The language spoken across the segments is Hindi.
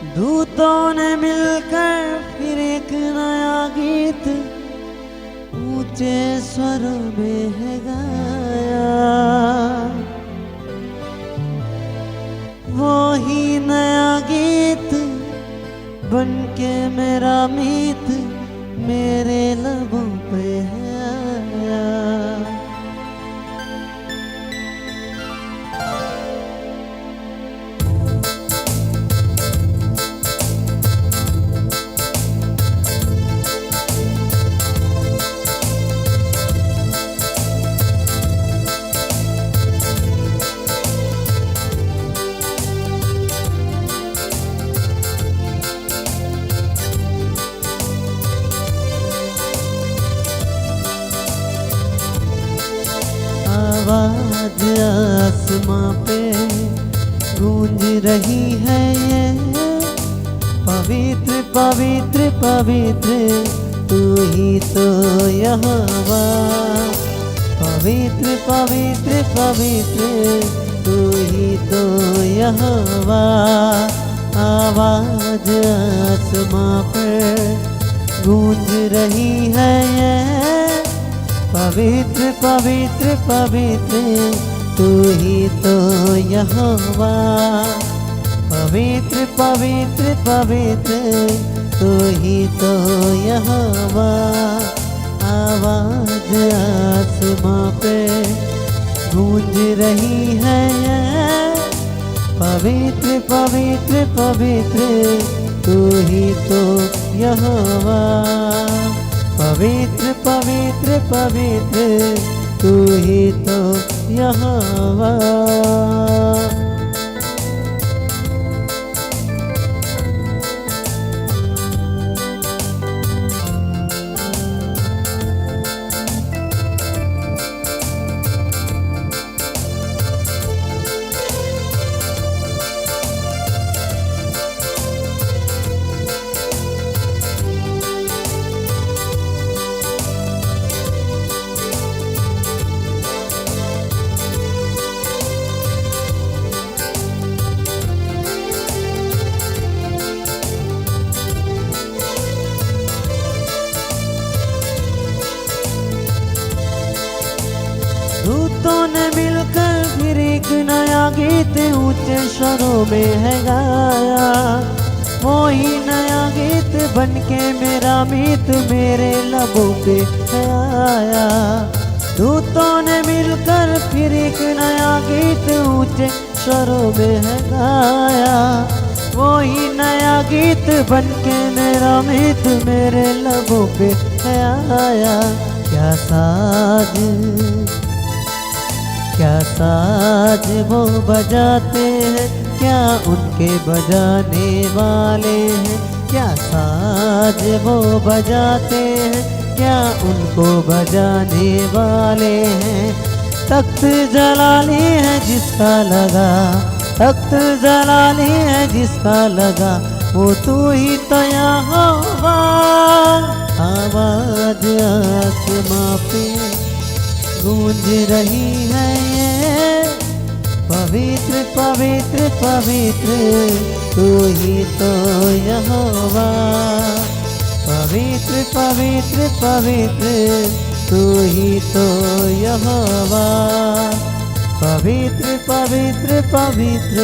दूतों ने मिलकर फिर एक नया गीत ऊंचे स्वरों में है गाया। वो ही नया गीत बनके मेरा मीत मेरे लबों पे है आया। आवाज आसमां पे गूंज रही है ये, पवित्र पवित्र पवित्र तू ही तो यहोवा। पवित्र पवित्र पवित्र तू ही तो यहोवा। आवाज आसमां पे गूंज रही है ये, पवित्र पवित्र पवित्र तू ही तो यहोवा। पवित्र पवित्र पवित्र तू ही तो यहोवा। आवाज आसमां पे गूंज रही है ये, पवित्र पवित्र पवित्र तू ही तो यहोवा। पवित्र पवित्र पवित्र तू ही तो यहोवा। दूतों ने मिलकर फिर एक नया गीत ऊंचे स्वरों में है गाया। वो ही नया गीत बनके मेरा मीत मेरे लबों पे है आया। दूतों ने मिलकर फिर एक नया गीत ऊंचे स्वरों में है गाया। वो ही नया गीत बनके मेरा मीत मेरे लबों पे है आया। क्या साज वो बजाते हैं, क्या उनके बजाने वाले हैं। क्या साज वो बजाते हैं, क्या उनको बजाने वाले हैं। तख्त जलाली है जिसका लगा, तख्त जलाली है जिसका लगा, वो तू ही तो यहोवा। आवाज आसमां पे गूंज रही है ये, पवित्र पवित्र पवित्र तू ही तो यहोवा। पवित्र पवित्र पवित्र तू ही तो यहोवा। पवित्र पवित्र पवित्र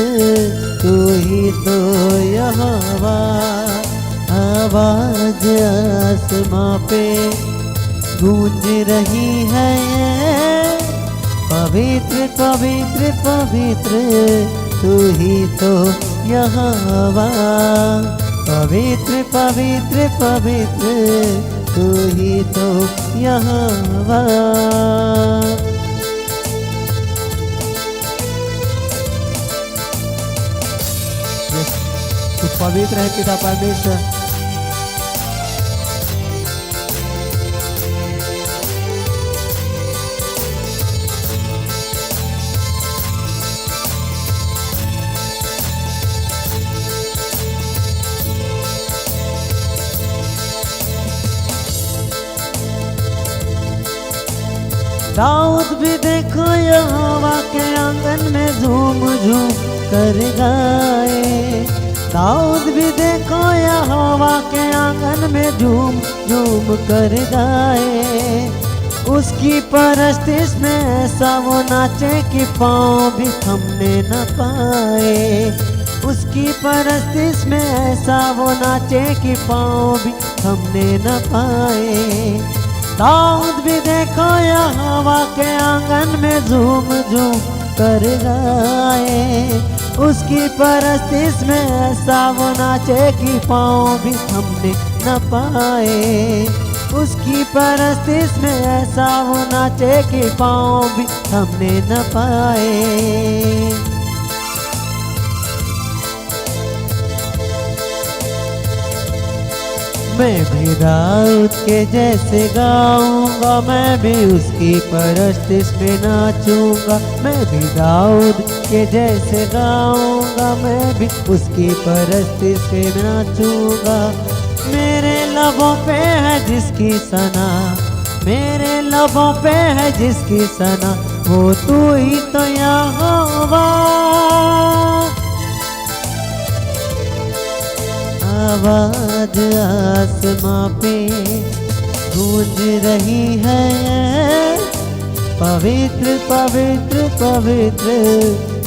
तू ही तो यहोवा। आवाज आसमां पे गूंज रही है ये, पवित्र पवित्र पवित्र तू ही तो यहोवा। पवित्र पवित्र पवित्र तू ही तो यहोवा। तू पवित्र है पिता परमेश्वर। दाऊद भी देखो यहोवा के आंगन में झूम झूम कर गाए। दाऊद भी देखो यहोवा के आंगन में झूम झूम कर गाए। उसकी परस्तिश में ऐसा वो नाचे कि पाँव भी थमने न पाए। उसकी परस्तिश में ऐसा वो नाचे कि पाँव भी थमने न पाए। दाऊद भी देखो यहोवा के आंगन में झूम झूम कर गाए। उसकी परस्तिश में ऐसा वो नाचे कि पाँव भी थमने न पाए। उसकी परस्तिश में ऐसा वो नाचे कि पाँव भी थमने न पाए। मैं भी दाऊद के जैसे गाऊंगा, मैं भी उसकी परस्तिश में नाचूंगा। मैं भी दाऊद के जैसे गाऊंगा, मैं भी उसकी परस्तिश में नाचूंगा। मेरे लबों पे है जिसकी सना, मेरे लबों पे है जिसकी सना, वो तू ही तो यहोवा। आवाज आसमां पे गूंज रही है, पवित्र पवित्र पवित्र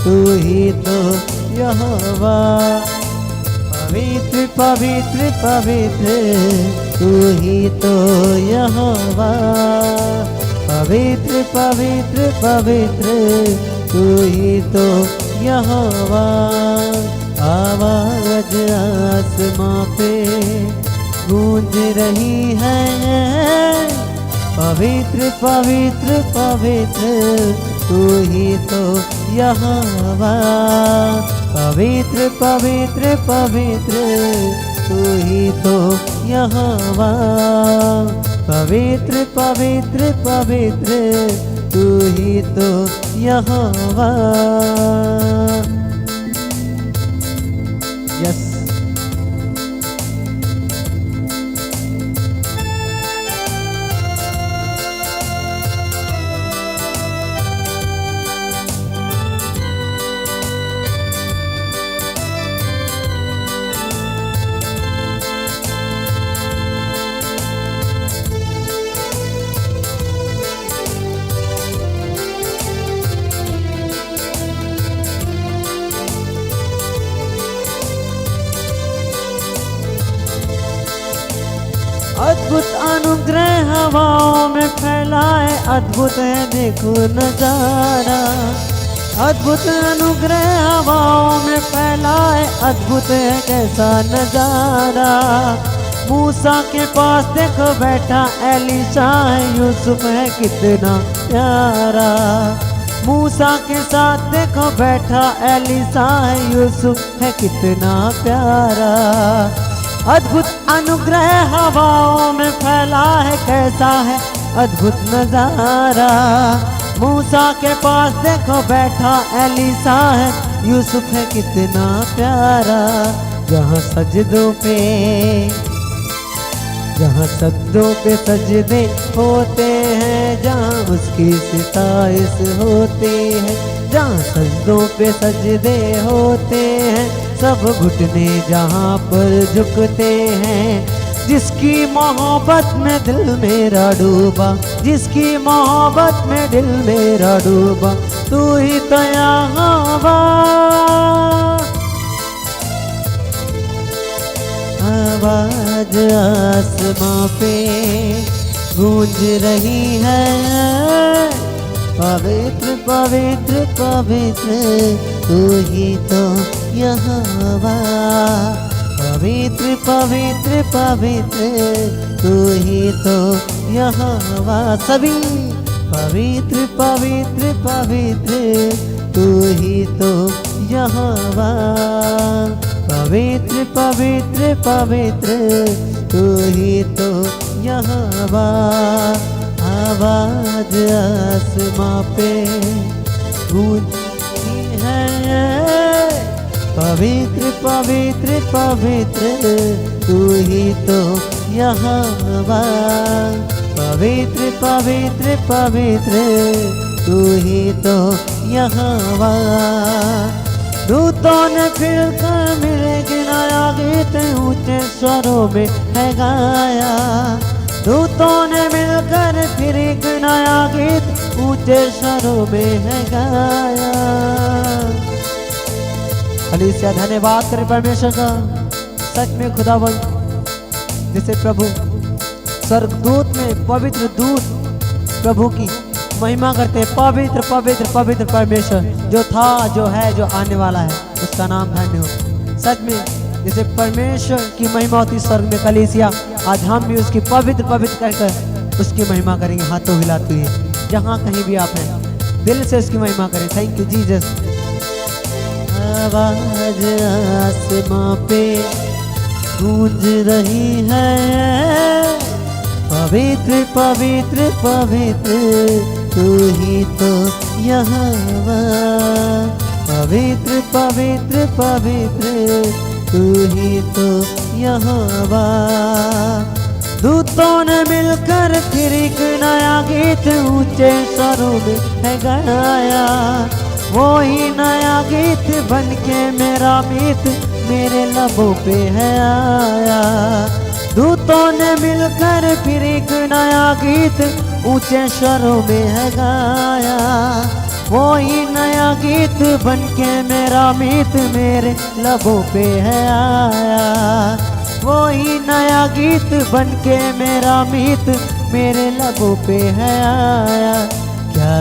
तू ही तो यहोवा। पवित्र पवित्र पवित्र तू ही तो यहोवा। पवित्र पवित्र पवित्र तू ही तो यहोवा। आवाज आसमां पे गूंज रही है, पवित्र पवित्र पवित्र तू ही तो यहोवा। पवित्र पवित्र पवित्र तू ही तो यहोवा। पवित्र पवित्र पवित्र तू ही तो यहोवा। यस अद्भुत अनुग्रह हवाओं में फैलाए, अद्भुत है देखो नजारा। अद्भुत अनुग्रह हवाओं में फैलाए, अद्भुत है कैसा नजारा। मूसा के पास देखो बैठा एलीशा है, यूसुफ है कितना प्यारा। मूसा के साथ देखो बैठा एलीशा है, यूसुफ है कितना प्यारा। अद्भुत अनुग्रह हवाओं में फैला है, कैसा है अद्भुत नजारा। मूसा के पास देखो बैठा एलीशा है, यूसुफ है कितना प्यारा। जहाँ सजदों पे सजदे होते हैं, जहाँ उसकी सिताइश होती है। जहाँ सजदों पे सजदे होते हैं, सब घुटने जहाँ पर झुकते हैं। जिसकी मोहब्बत में दिल मेरा डूबा, जिसकी मोहब्बत में दिल मेरा डूबा, तू ही तो यहोवा। आवाज आसमां पे गूंज रही है, पवित्र पवित्र पवित्र तू ही तो यहोवा। पवित्र पवित्र पवित्र तू ही तो यहोवा। सभी पवित्र पवित्र पवित्र तू ही तो यहोवा। पवित्र पवित्र पवित्र तू ही तो यहोवा। आवाज आसमां पे गूंजती है, पवित्र पवित्र पवित्र तू ही तो यहोवा। पवित्र पवित्र पवित्र तू ही तो यहोवा। दूतों ने फिरकर मेरे गिनाया गीत ऊंचे स्वरों में है गाया। दूतों ने मिलकर फिर एक नया गीत ऊंचे स्वरों में है गाया। कलीसिया धन्यवाद करे परमेश्वर का। सच में खुदावंत जिसे प्रभु स्वर्गदूत में पवित्र दूत प्रभु की महिमा करते, पवित्र पवित्र पवित्र परमेश्वर जो था, जो है, जो आने वाला है, उसका नाम धन्य हो। सच में जैसे परमेश्वर की महिमा होती स्वर्ग में, कलीसिया आज हम भी उसकी पवित्र पवित्र कहकर उसकी महिमा करेंगे हाथों हिलाते हुए। जहाँ कहीं भी आप हैं दिल से उसकी महिमा करें। Thank you Jesus. आवाज आसमां पे गूंज रही है, पवित्र पवित्र पवित्र तू ही तो यहोवा। पवित्र पवित्र पवित्र तू ही तो यहोवा। दूतों ने मिलकर फिर एक नया गीत ऊंचे स्वरों में है गाया। वो ही नया गीत बन के मेरा मीत मेरे लबों पे है आया। दूतों ने मिलकर फिर एक नया गीत ऊंचे स्वरों में है गाया। वो ही नया गीत बन के मेरा मीत मेरे लबों पे है आया। वो ही नया गीत बन के मेरा मीत मेरे लबों पे है आया। क्या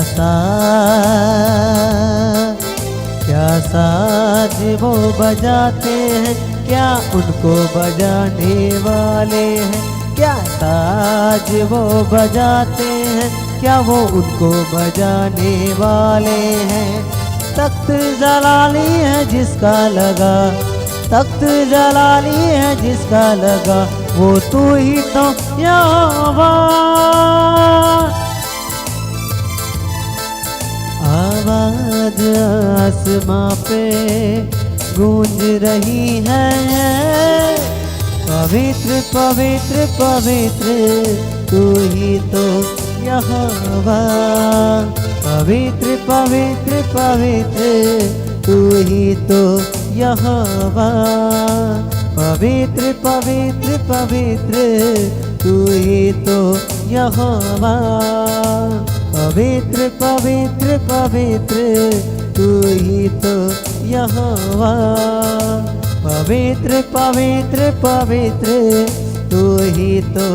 साज वो बजाते हैं, क्या उनको बजाने वाले हैं। क्या साज वो बजाते हैं, क्या वो उनको बजाने वाले हैं। तख्त जलाली है जिसका लगा, तख्त जलाली है जिसका लगा, वो तू ही तो यहोवा। आवाज आसमां पे गूंज रही है, पवित्र पवित्र पवित्र तू ही तो यहोवा। पवित्र पवित्र पवित्र तू ही तो यहोवा। पवित्र पवित्र पवित्र तू ही तो यहोवा। पवित्र पवित्र पवित्र तू ही तो यहोवा। पवित्र पवित्र पवित्र तू ही तो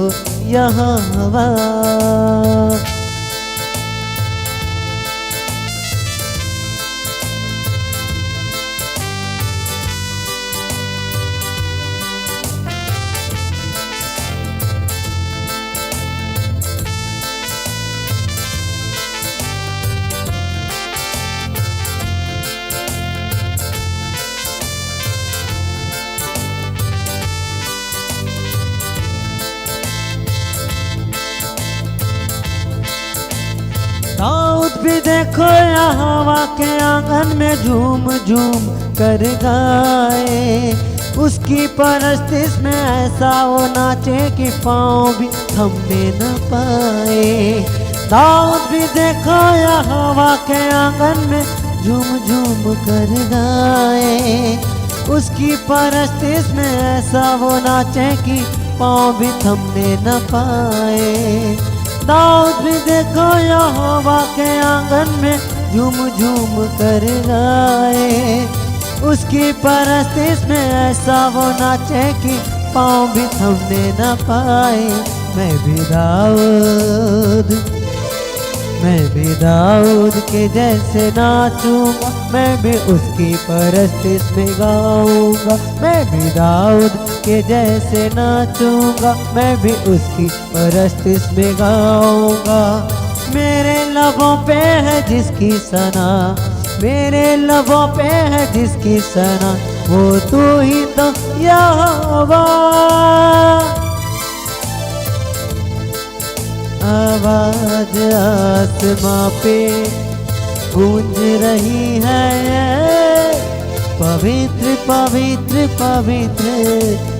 यहोवा। दाऊद भी देखो यहोवा के आंगन में झूम झूम कर गाए। उसकी परस्तिश में ऐसा वो नाचे कि पाँव भी थमने न पाए। दाऊद भी देखो यहोवा के आंगन में झूम झूम कर गाए। उसकी परस्तिश में ऐसा वो नाचे कि पाँव भी थमने न पाए। दाऊद भी देखो यहोवा के आंगन में झूम झूम कर गाए। उसकी परस्तिश में ऐसा वो नाचे कि पाँव भी थमने न पाए। मैं भी दाऊद के जैसे नाचूंगा, मैं भी उसकी परस्तिश में गाऊंगा। मैं भी दाऊद के जैसे नाचूंगा, मैं भी उसकी परस्तिश में गाऊंगा। मेरे लबों पे है जिसकी सना, मेरे लबों पे है जिसकी सना, वो तू ही तो यहोवा। आवाज आसमां पे गूंज रही है, पवित्र पवित्र पवित्र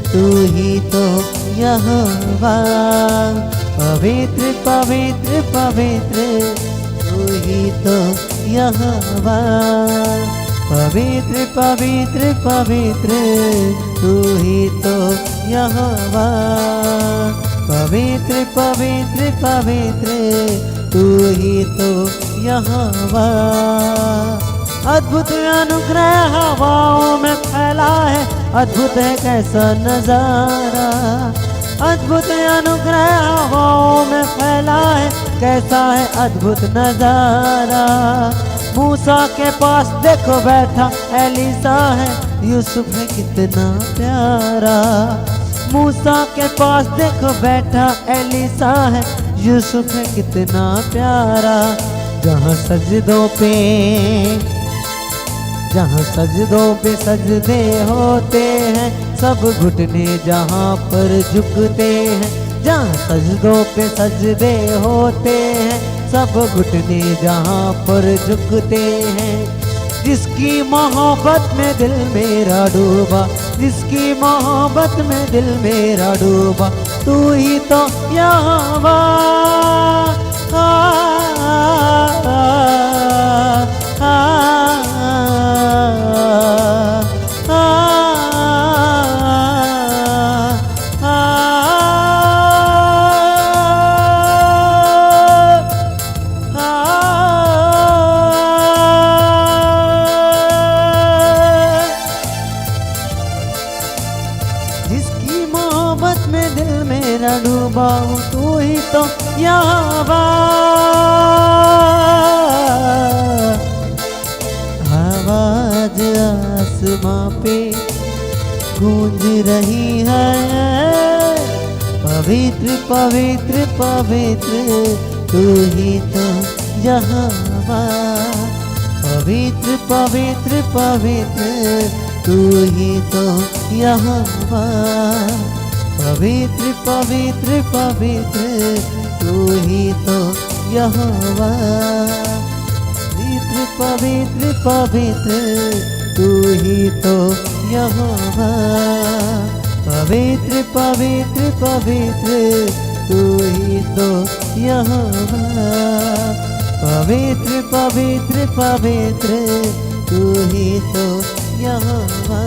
तू ही तो यहोवा। पवित्र पवित्र पवित्र तू ही तो यहोवा। पवित्र पवित्र पवित्र तू ही तो यहोवा, पवित्र पवित्र पवित्र तू ही तो यहोवा। अद्भुत अनुग्रह हवाओं में फैला है, अद्भुत है कैसा नजारा। अद्भुत अनुग्रह हवाओं में फैला है, कैसा है अद्भुत नजारा। मूसा के पास देखो बैठा एलीसा है, यूसुफ है कितना प्यारा। मूसा के पास देखो बैठा एलीसा है, यूसुफ है कितना प्यारा। जहाँ सजदों पे सजदे होते हैं, सब घुटने जहाँ पर झुकते हैं। जहाँ सजदों पे सजदे होते हैं, सब घुटने जहाँ पर झुकते हैं। जिसकी मोहब्बत में दिल मेरा डूबा, जिसकी मोहब्बत में दिल मेरा डूबा, तू ही तो यहोवा। जिसकी मोहब्बत में दिल मेरा डूबा, तू ही तो यहोवा। आवाज आसमां पे गूंज रही है, पवित्र पवित्र पवित्र तू ही तो यहोवा। पवित्र पवित्र पवित्र तू ही तो यहोवा। पवित्र पवित्र पवित्र तू ही तो यहोवा। पवित्र पवित्र तू ही तो यहोवा। पवित्र पवित्र पवित्र तू ही तो यहोवा। पवित्र पवित्र पवित्र तू ही तो यहोवा।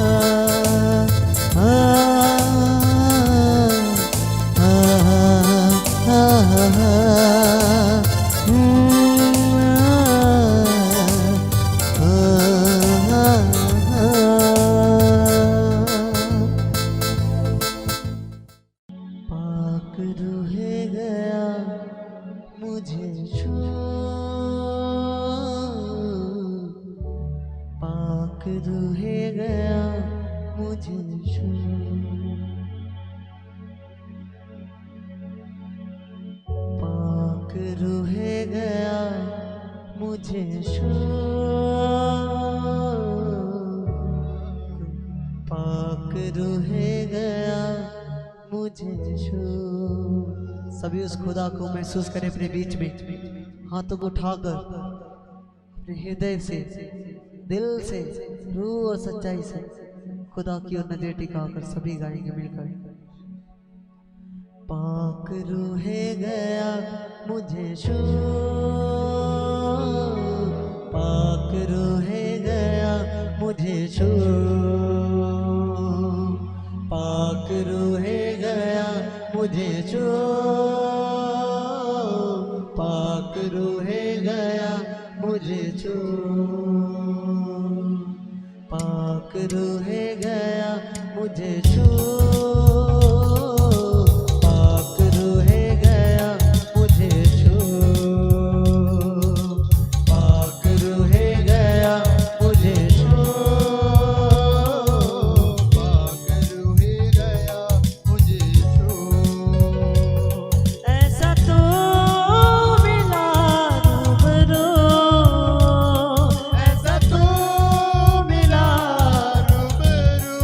रूहे गया मुझे छू, पाक रूहे गया मुझे छू, पाक रूहे गया मुझे छू। सभी उस खुदा को महसूस करें अपने बीच में, हाथों को उठाकर अपने हृदय से, दिल से, रूह और सच्चाई से खुदा की ओर नजर टिकाकर सभी गाएंगे मिलकर। पाक रूहे गया मुझे छू, पाक रूहे गया मुझे छू, पाक रूहे गया मुझे छू, पाक रूहे गया मुझे छू, पाक रूहे गया मुझे छू, पाक रूहे गया मुझे छू, पाक रूहे गया मुझे छू, पाक रूहे गया मुझे छू। ऐसा तो मिला रूबरू, ऐसा तो मिला रूबरू,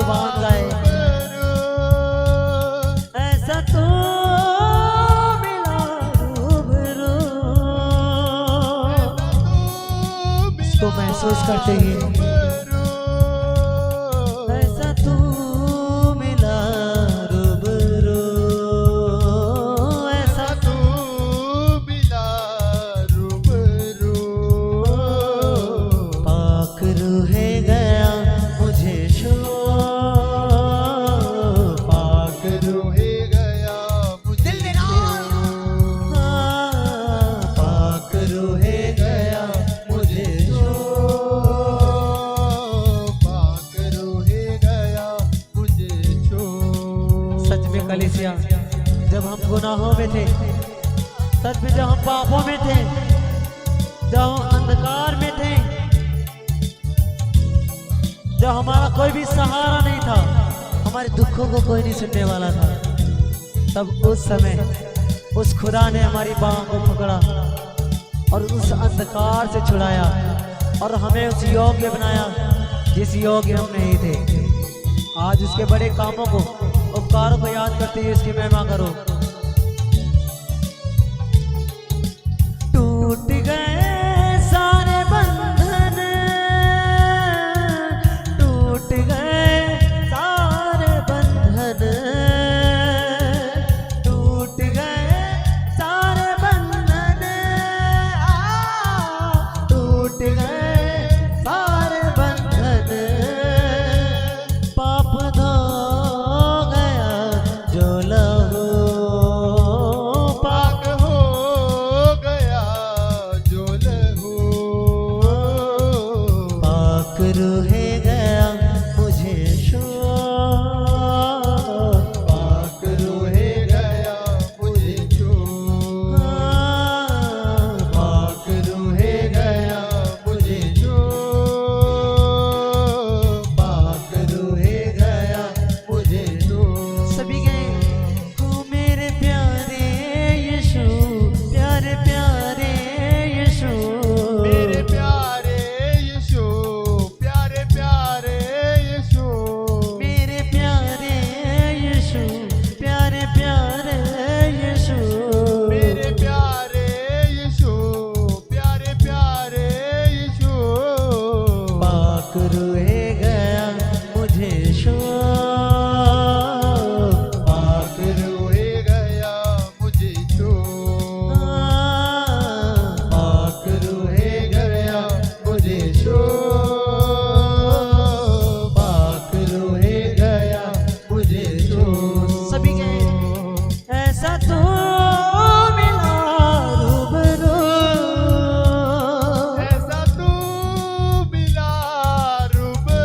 जबान गाए। ऐसा तो मिला रूबरू, इसको महसूस करते ही ऐसा तू मिला रूबरू, ऐसा तू मिला रूबरू, पाक रूहे गया मुझे शोर, पाक रूहे गया मुझे पाक रूहे गया मुझे पाक रूहे गया मुझे छोड़। सच में कलीसिया, जब हम गुनाहों में थे, सच में जब हम पापों में थे, जब हम अंधकार में थे, जब हमारा कोई भी सहारा नहीं था, हमारे दुखों को कोई नहीं सुनने वाला था, तब उस समय उस खुदा ने हमारी बाहों को पकड़ा और उस अंधकार से छुड़ाया और हमें उस योग्य बनाया जिस योग्य हम नहीं थे। आज उसके बड़े कामों को, उपकारों को याद करते हुए उसकी महिमा करो। टूट गए सारे बंधन, टूट गए सारे बंधन, टूट गए सारे बंधन, टूट गए सारे बंधन, पाप धो गया जो लहू, पाक हो गया जो लहू, पाक रूहे गया मुझे शोर, पाक रूहे गया मुझे छोड़। पाक रूहे गया मुझे छोड़, पाक रूहे गया मुझे छोड़। सभी गए तू मेरे प्यारे यीशु, प्यारे प्यारे यीशु, मेरे प्यारे यीशु, प्यारे प्यारे यीशु, मेरे प्यारे यीशु, प्यारे प्यारे यीशु, मेरे प्यारे यीशु, प्यारे प्यारे यीशु। पाक रूहे गया मुझे शोर, पाक रूहे गया मुझे छोड़, पाक रूहे गया मुझे छोड़, पाक रूहे गया मुझे छोड़। सभी गए ऐसा तो मिला रूबरू, ऐसा तू मिला रूबरू,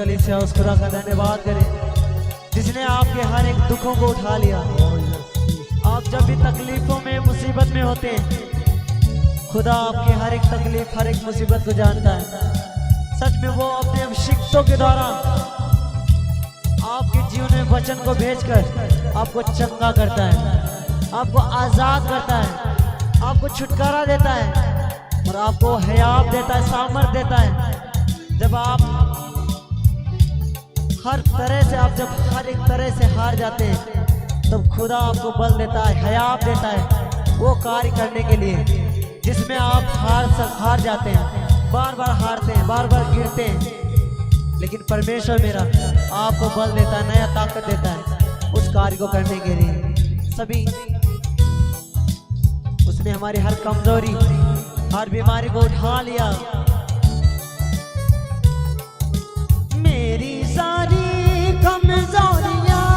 कलीसिया उस खुदा का धन्यवाद करें जिसने आपके हर एक दुखों को उठा लिया। आप जब भी तकलीफों में मुसीबत में होते हैं, खुदा आपकी हर एक तकलीफ हर एक मुसीबत को जानता है। सच में वो अपने अभिषिक्तों के द्वारा आपके जीवन में वचन को भेजकर आपको चंगा करता है, आपको आजाद करता है, आपको छुटकारा देता है और आपको हयात देता है, सामर्थ देता है। जब आप हर तरह से जब हर एक तरह से हार जाते हैं तब खुदा आपको बल देता है, हयात देता है वो कार्य करने के लिए जिसमें आप हार जाते हैं, बार बार हारते हैं, बार बार गिरते हैं, लेकिन परमेश्वर मेरा आपको बल देता है, नया ताकत देता है उस कार्य को करने के लिए। सभी उसने हमारी हर कमजोरी हर बीमारी को उठा लिया। मेरी सारी कमजोरियां,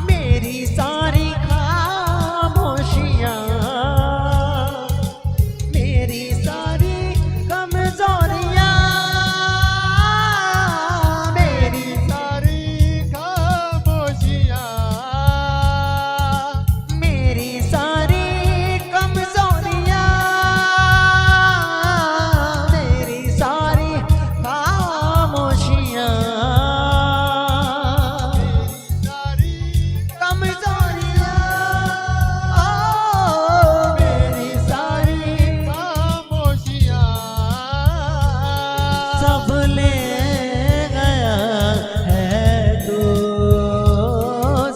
मेरी सारी खामोशियां, मेरी सारी कमजोरियां, मेरी सारी खामोशियां, मेरी सारी कमजोरियां, मेरी सारी खामोशियां, कमजोरियां, मेरी सारी खामोशियां सब ले गया है तू,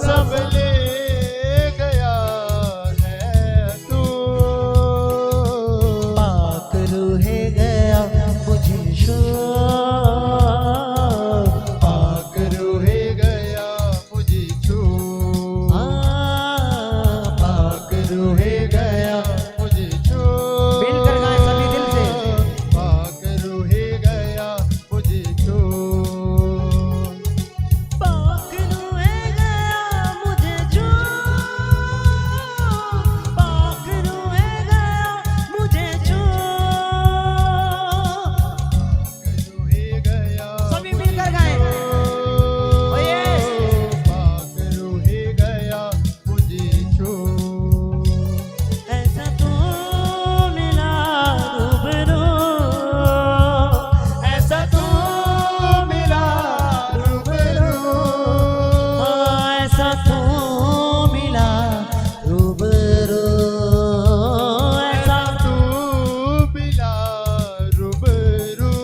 सब सब ले गया है तू। पाक रूहे गया मुझे शो, पाक रूहे गया मुझे छू, पाक रूहे गया मुझे छू। मिलकर गाएं सभी दिल से। पाक रूहे गया मुझे छू, पाक रूहे गया मुझे छू, पाक रूहे गया मुझे छू। रूहे गया सभी मिलकर गाएं। ओ यस। पाक रूहे गया मुझे छू। ऐसा तो मिला रूबरू, ऐसा तो मिला रूबरू, ऐसा तो मिला रूबरू, ऐसा तू मिला रूबरू।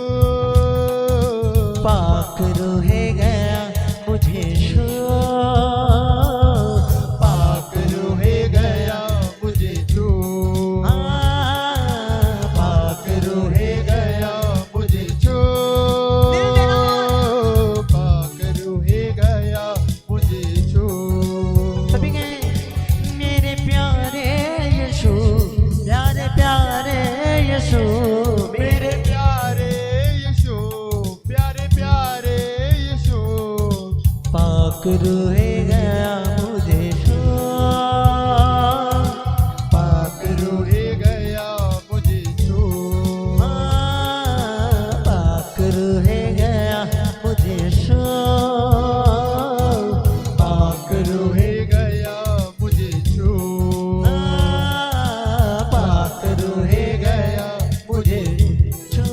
पाक रूहे गया मुझे शो, पाक रूहे गया मुझे छू, पाक रूहे गया मुझे छू, पाक रूहे गया मुझे छू। सभी गए मेरे प्यारे यीशु, प्यारे प्यारे यीशु, मेरे प्यारे यीशु, प्यारे प्यारे यीशु। पाक रूहे गया मुझे शो, पाक रूहे गया मुझे छू, पाक रूहे गया मुझे शो, पाक रूहे गया मुझे छू, पाक रूहे गया मुझे छो,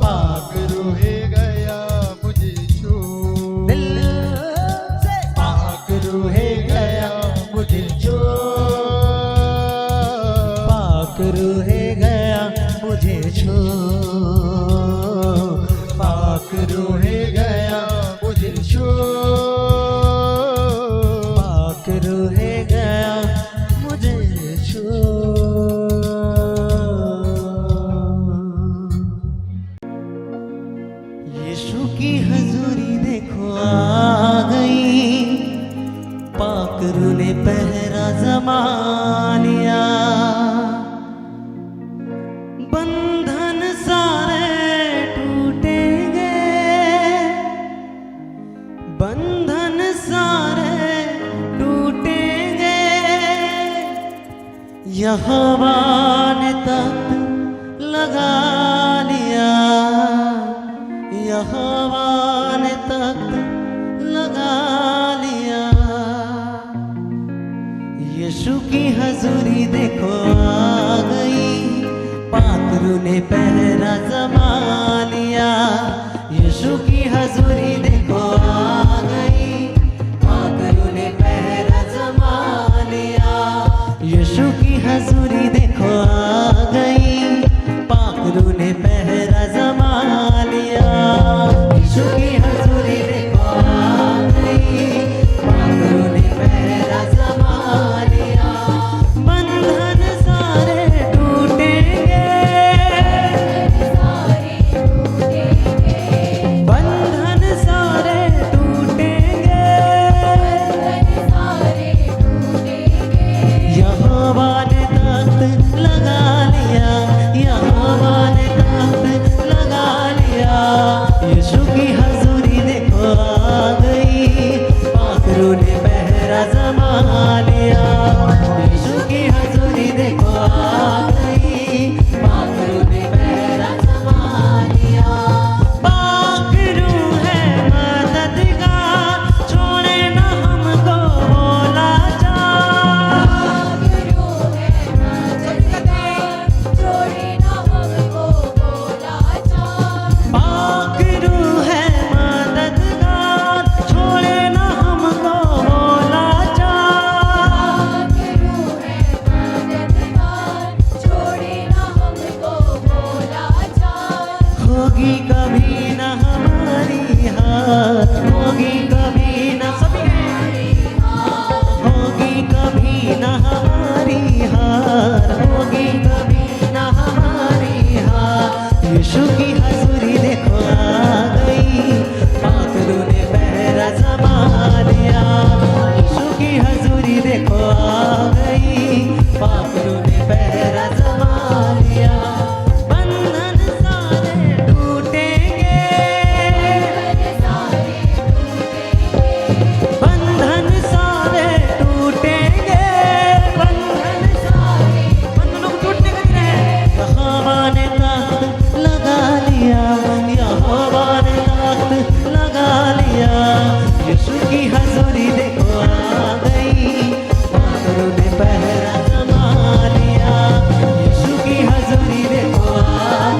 पाक रूहे गया मुझे छू। दिल से पाक रूहे गया मुझे छू, पाक रूहे गया मुझे छो, पाक रूहे गया मुझे छू, पाक रूहे गया मुझे छो। यीशु की हजूरी देखो आ गई, पाक रूह ने पहरा जमा लिया, बंधन सारे टूटेंगे, बंधन सारे टूटेंगे, यहोवा ने तख्त लगा लिया, पाखरू ने पहरा जमा लिया, यीशु की हजूरी देखो आ गई। पाखरू ने पहरा जमा लिया, यीशु की हजूरी देखो आ गई। पाखरू ने पहरा जमा लिया, यीशु की हजूरी देखो आ गई। पाखरू ने पहरा जमा लिया, बंधन सारे टूटेंगे, बंधन सारे टूटेंगे। यहोवा ने तख्त लगा लिया, यहोवा ने तख्त लगा लिया, यीशु की हजूरी देखो आ गई। पाखरू ने पहरा जमा लिया, यीशु की हजूरी देखो आ गई। पाखरू ने पहरा जमा लिया, पाखरू है मददगार, छोड़े न हमको वो लाचार। पाखरू है मददगार, छोड़े न हमको वो लाचार। होगी कभी न हमारी हार, होगी कभी न होगी कभी न हमारी हार, होगी कभी न हमारी हार। यीशु की हजूरी देखो आ गई। पाखरू ने पहरा जमा लिया, यीशु की हजूरी देखो आ गई। पाखरू ने पहरा जमा लिया, बंधन सारे टूटेंगे, बंधन सारे टूटेंगे, बंधनों को टूटने का दिन है। यहोवा ने तख्त लगा लिया, यहोवा ने तख्त लगा लिया, यीशु की हजूरी देखो आ गई। पाखरू ने पहरा जमा लिया, यीशु की हजूरी देखो आ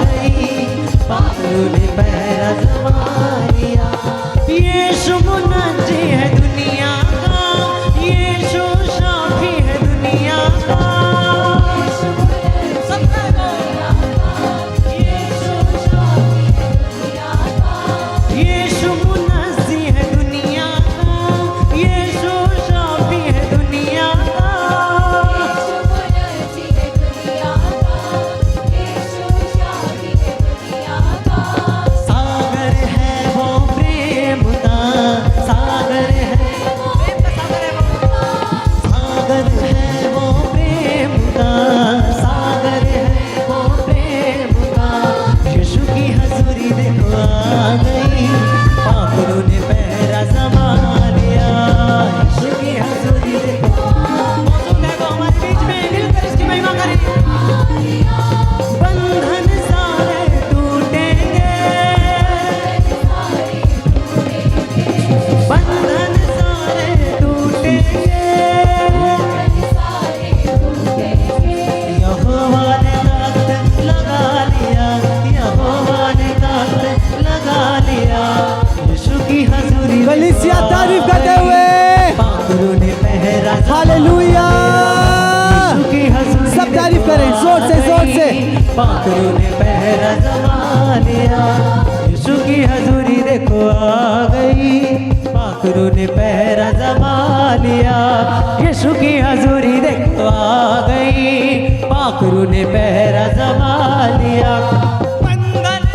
गई। पाखरू ने पहरा जमा लिया, यीशु मुनज्जी है दुनिया का, यीशु शाफी है दुनिया का। यीशु मुनज्जी है दुनिया का, यीशु शाफी है दुनिया का। सागर है वो प्रेम का, सागर है, सागर है वो प्रेम का, सागर है वो प्रेम का। यीशु की हजूरी देखो आ गई। पाखरू ने पहरा जमा लिया, यीशु की हजूरी देखो मौजूद है वो हमारे बीच में, मिलकर इसकी महिमा करें। बंधन सारे टूटेंगे, बंधन सारे टूटेंगे। यहोवा ने तख्त लगा लिया, यहोवा ने तख्त लगा लिया, यीशु की हजूरी कलीसिया तारीफ करते हुए पाखरू ने पहरा जमा हालेलुया। यीशु की हजूरी सब तारीफ करें, जोर से, जोर से। पाखरू ने पहरा जमा लिया, यीशु की हजूरी देखो आ गई। पाखरू ने पहरा जमा लिया, यीशु की हजूरी देखो आ गई। पाखरू ने पहरा जमा लिया, बंधन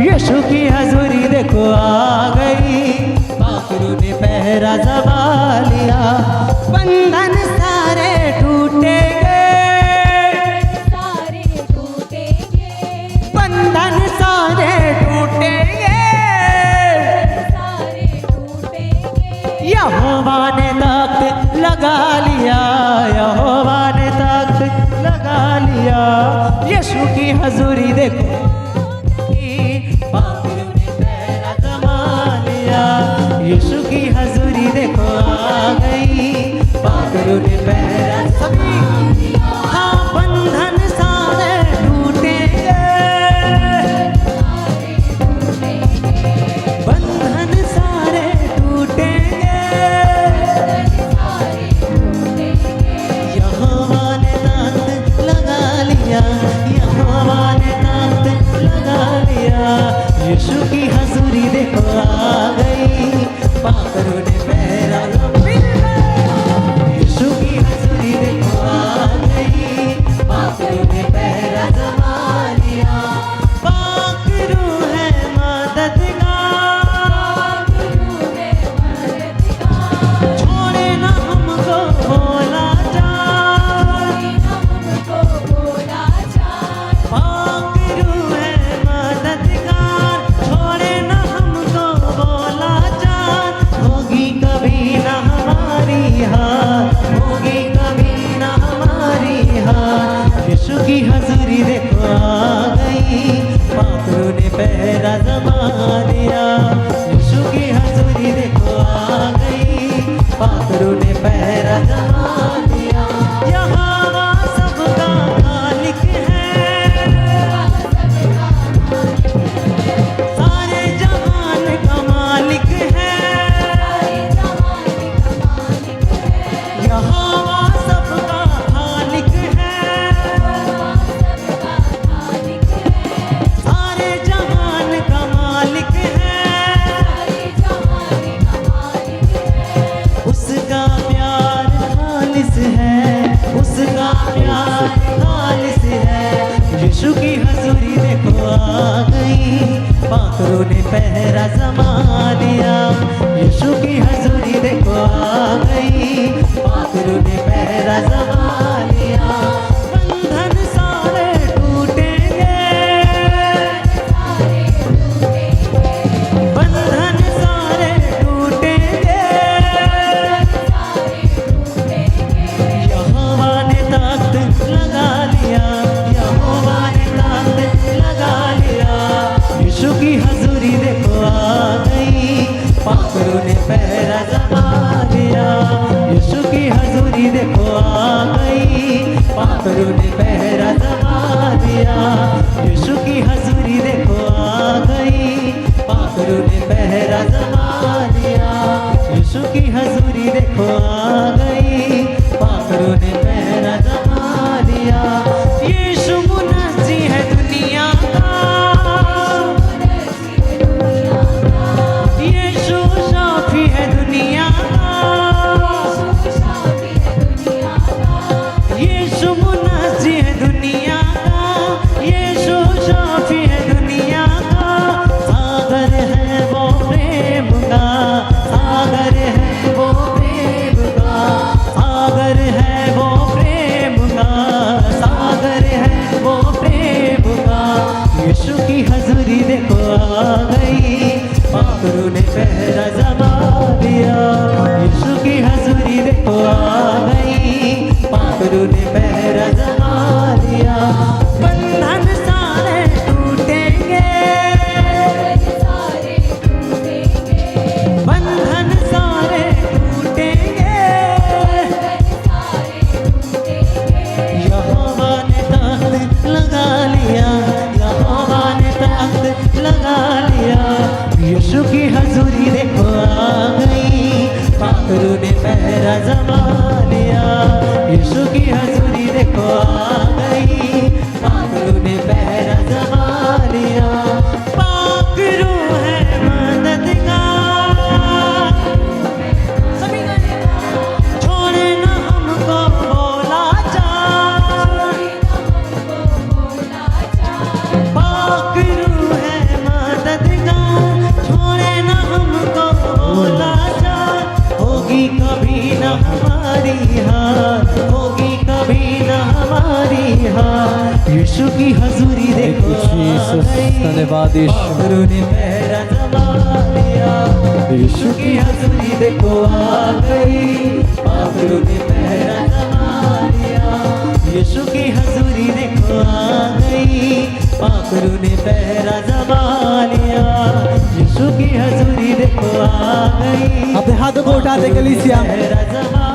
यीशु की हजूरी देखो आ लगा लिया, यहोवा ने तख्त लगा लिया। यीशु की हजूरी देखो, पापियों ने पहरा जमा लिया। यीशु की हजूरी देखो आ गई, पापियों ने पहरा सभी। हाँ, बंधन सारे टूटेंगे, बंधन सारे टूटेंगे। यहोवा ने तख्त लगा लिया, यहोवा ने तख्त लगा लिया। यीशु की हजूरी देखो आ गई, पापियों ने पहरा जमा लिया। यीशु की हजूरी देखो आ गई, पापियों ने पहरा जमा लिया। पाक रूह है मददगार, छोड़े ना हमको भोला जान। पाक रूह है मददगार, छोड़े ना हमको भोला जान। होगी कभी ना हमारी हार, होगी कभी ना हमारी हार। यीशु की हजूरी देखो आ गई, पापियों ने पहरा जमा लिया। यीशु की हजूरी देखो आ गई, पापियों ने पहरा जमा लिया। यहोवा सबका मालिक है, सारे जहान का मालिक है। यहोवा सबका खालिक है, सारे जहान का मालिक है। उसका प्यार खालिस है, उसका प्यार खालिस है। यीशु की हजूरी देखो आ गई, पापियों ने पहरा जमा लिया। यीशु की हजूरी देखो आ गई, पापियों ने पहरा जमा लिया। बंधन सारे टूटेंगे, बंधन सारे टूटेंगे। यहोवा ने तख्त लगा लिया, यहोवा ने तख्त लगा लिया। यीशु की हजूरी देखो आ गई, पापियों ने पहरा जमा लिया। यीशु की हजूरी देखो आ गई, पापियों ने पहरा जमा लिया। यीशु की हजूरी देखो आ गई, पापियों ने पहरा जमा लिया। यीशु की हजूरी देखो आ गई, पापियों ने पहरा जमा लिया। यीशु मुनज्जी है दुनिया का, यीशु शाफी है दुनिया का। यीशु मुनज्जी है दुनिया का, यीशु शाफी है दुनिया का। सागर है वो प्रेम का, सागर है वो प्रेम का, सागर है वो प्रेम का, सागर है वो प्रेम का। यीशु की हजूरी देखो आ गई, पापियों ने पहरा जमा लिया। यीशु की हजूरी देखो आ गई, पापियों ने पहरा जमा लिया। बंधन सारे टूटेंगे, बंधन सारे टूटेंगे। यहोवा ने तख्त लगा लिया, यहोवा ने तख्त लगा लिया। यीशु की हजूरी देखो आ गई, पापियों ने पहरा जमा लिया। यीशु की हजूरी देखो आ गई, पापियों ने पहरा जमा लिया। पाक रूह है मददगार, सभी छोड़े ना हमको भोला जान। पाक रूह है मददगार, छोड़े ना हमको भोला जान। होगी कभी ना हमारी हार, होगी कभी ना हमारी हार। यीशु की हजूरी देखो धन्यवाद पापियों ने पहरा जमा लिया। यीशु की हजूरी देखो आ गई, पागलों ने पहरा जमा लिया। यीशु की हजूरी देखो आ गई, पागलों ने पहरा जमा लिया। यीशु की हजूरी देखो आ गई, अपने हाथों को उठा दे कलीसिया। पहरा जमा